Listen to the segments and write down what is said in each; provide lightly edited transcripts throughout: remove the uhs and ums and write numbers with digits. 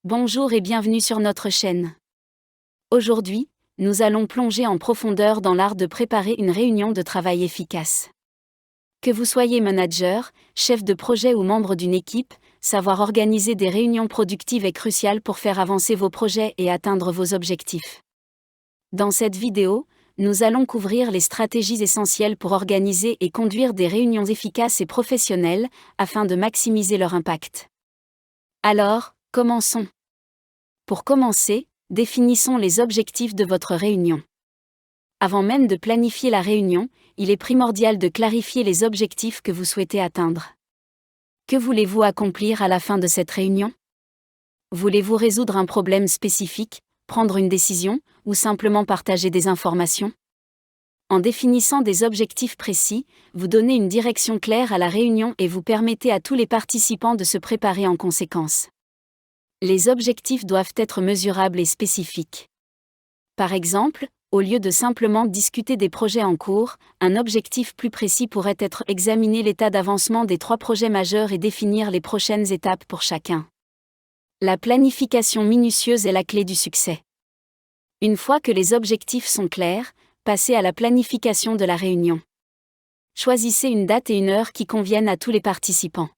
Bonjour et bienvenue sur notre chaîne. Aujourd'hui, nous allons plonger en profondeur dans l'art de préparer une réunion de travail efficace. Que vous soyez manager, chef de projet ou membre d'une équipe, savoir organiser des réunions productives est crucial pour faire avancer vos projets et atteindre vos objectifs. Dans cette vidéo, nous allons couvrir les stratégies essentielles pour organiser et conduire des réunions efficaces et professionnelles, afin de maximiser leur impact. Alors, commençons. Pour commencer, définissons les objectifs de votre réunion. Avant même de planifier la réunion, il est primordial de clarifier les objectifs que vous souhaitez atteindre. Que voulez-vous accomplir à la fin de cette réunion? Voulez-vous résoudre un problème spécifique, prendre une décision, ou simplement partager des informations? En définissant des objectifs précis, vous donnez une direction claire à la réunion et vous permettez à tous les participants de se préparer en conséquence. Les objectifs doivent être mesurables et spécifiques. Par exemple, au lieu de simplement discuter des projets en cours, un objectif plus précis pourrait être examiner l'état d'avancement des 3 projets majeurs et définir les prochaines étapes pour chacun. La planification minutieuse est la clé du succès. Une fois que les objectifs sont clairs, passez à la planification de la réunion. Choisissez une date et une heure qui conviennent à tous les participants.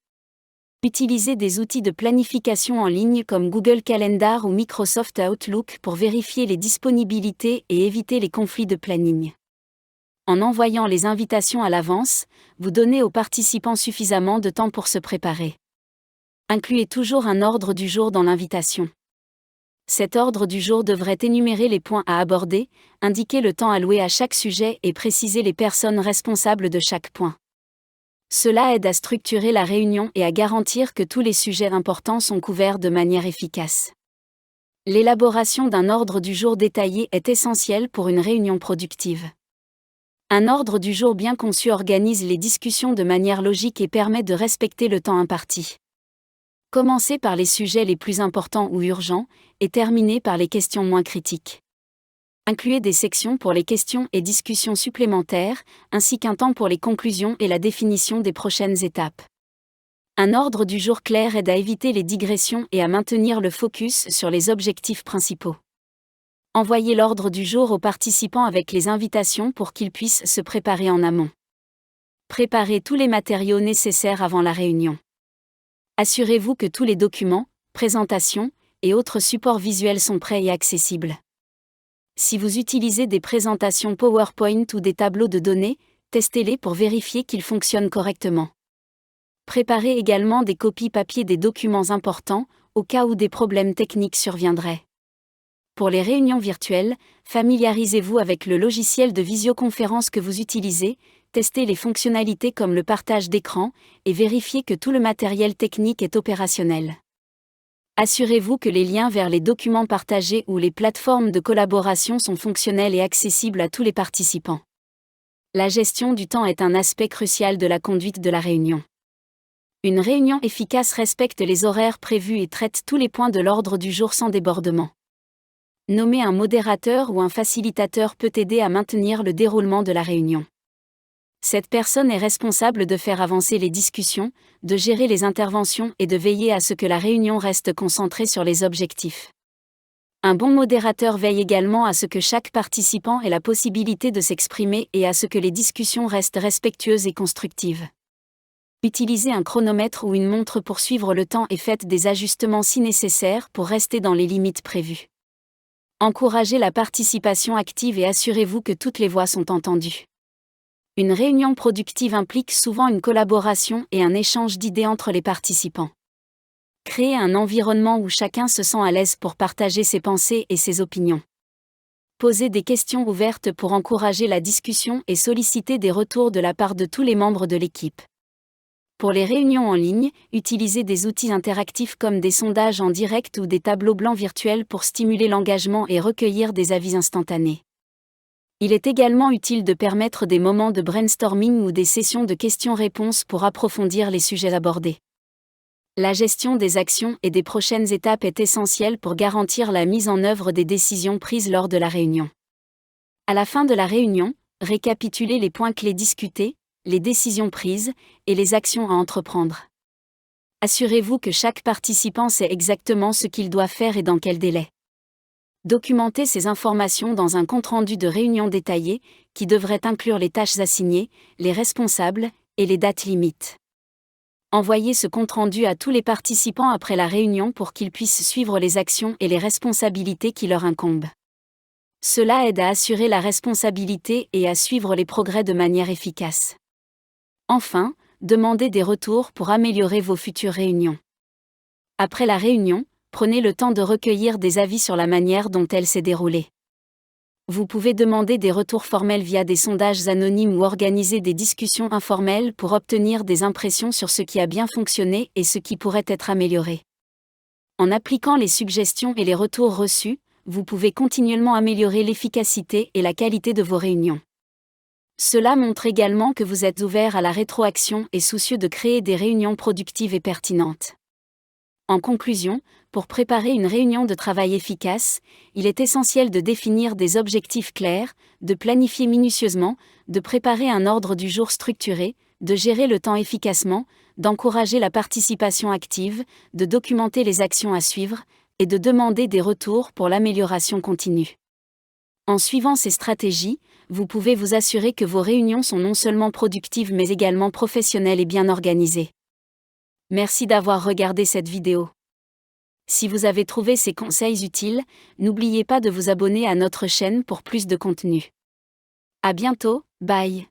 Utilisez des outils de planification en ligne comme Google Calendar ou Microsoft Outlook pour vérifier les disponibilités et éviter les conflits de planning. En envoyant les invitations à l'avance, vous donnez aux participants suffisamment de temps pour se préparer. Incluez toujours un ordre du jour dans l'invitation. Cet ordre du jour devrait énumérer les points à aborder, indiquer le temps alloué à chaque sujet et préciser les personnes responsables de chaque point. Cela aide à structurer la réunion et à garantir que tous les sujets importants sont couverts de manière efficace. L'élaboration d'un ordre du jour détaillé est essentielle pour une réunion productive. Un ordre du jour bien conçu organise les discussions de manière logique et permet de respecter le temps imparti. Commencez par les sujets les plus importants ou urgents, et terminez par les questions moins critiques. Incluez des sections pour les questions et discussions supplémentaires, ainsi qu'un temps pour les conclusions et la définition des prochaines étapes. Un ordre du jour clair aide à éviter les digressions et à maintenir le focus sur les objectifs principaux. Envoyez l'ordre du jour aux participants avec les invitations pour qu'ils puissent se préparer en amont. Préparez tous les matériaux nécessaires avant la réunion. Assurez-vous que tous les documents, présentations et autres supports visuels sont prêts et accessibles. Si vous utilisez des présentations PowerPoint ou des tableaux de données, testez-les pour vérifier qu'ils fonctionnent correctement. Préparez également des copies papier des documents importants, au cas où des problèmes techniques surviendraient. Pour les réunions virtuelles, familiarisez-vous avec le logiciel de visioconférence que vous utilisez, testez les fonctionnalités comme le partage d'écran, et vérifiez que tout le matériel technique est opérationnel. Assurez-vous que les liens vers les documents partagés ou les plateformes de collaboration sont fonctionnels et accessibles à tous les participants. La gestion du temps est un aspect crucial de la conduite de la réunion. Une réunion efficace respecte les horaires prévus et traite tous les points de l'ordre du jour sans débordement. Nommer un modérateur ou un facilitateur peut aider à maintenir le déroulement de la réunion. Cette personne est responsable de faire avancer les discussions, de gérer les interventions et de veiller à ce que la réunion reste concentrée sur les objectifs. Un bon modérateur veille également à ce que chaque participant ait la possibilité de s'exprimer et à ce que les discussions restent respectueuses et constructives. Utilisez un chronomètre ou une montre pour suivre le temps et faites des ajustements si nécessaire pour rester dans les limites prévues. Encouragez la participation active et assurez-vous que toutes les voix sont entendues. Une réunion productive implique souvent une collaboration et un échange d'idées entre les participants. Créez un environnement où chacun se sent à l'aise pour partager ses pensées et ses opinions. Posez des questions ouvertes pour encourager la discussion et solliciter des retours de la part de tous les membres de l'équipe. Pour les réunions en ligne, utilisez des outils interactifs comme des sondages en direct ou des tableaux blancs virtuels pour stimuler l'engagement et recueillir des avis instantanés. Il est également utile de permettre des moments de brainstorming ou des sessions de questions-réponses pour approfondir les sujets abordés. La gestion des actions et des prochaines étapes est essentielle pour garantir la mise en œuvre des décisions prises lors de la réunion. À la fin de la réunion, récapitulez les points clés discutés, les décisions prises et les actions à entreprendre. Assurez-vous que chaque participant sait exactement ce qu'il doit faire et dans quel délai. Documentez ces informations dans un compte-rendu de réunion détaillé, qui devrait inclure les tâches assignées, les responsables, et les dates limites. Envoyez ce compte-rendu à tous les participants après la réunion pour qu'ils puissent suivre les actions et les responsabilités qui leur incombent. Cela aide à assurer la responsabilité et à suivre les progrès de manière efficace. Enfin, demandez des retours pour améliorer vos futures réunions. Après la réunion, prenez le temps de recueillir des avis sur la manière dont elle s'est déroulée. Vous pouvez demander des retours formels via des sondages anonymes ou organiser des discussions informelles pour obtenir des impressions sur ce qui a bien fonctionné et ce qui pourrait être amélioré. En appliquant les suggestions et les retours reçus, vous pouvez continuellement améliorer l'efficacité et la qualité de vos réunions. Cela montre également que vous êtes ouvert à la rétroaction et soucieux de créer des réunions productives et pertinentes. En conclusion, pour préparer une réunion de travail efficace, il est essentiel de définir des objectifs clairs, de planifier minutieusement, de préparer un ordre du jour structuré, de gérer le temps efficacement, d'encourager la participation active, de documenter les actions à suivre, et de demander des retours pour l'amélioration continue. En suivant ces stratégies, vous pouvez vous assurer que vos réunions sont non seulement productives mais également professionnelles et bien organisées. Merci d'avoir regardé cette vidéo. Si vous avez trouvé ces conseils utiles, n'oubliez pas de vous abonner à notre chaîne pour plus de contenu. À bientôt, bye.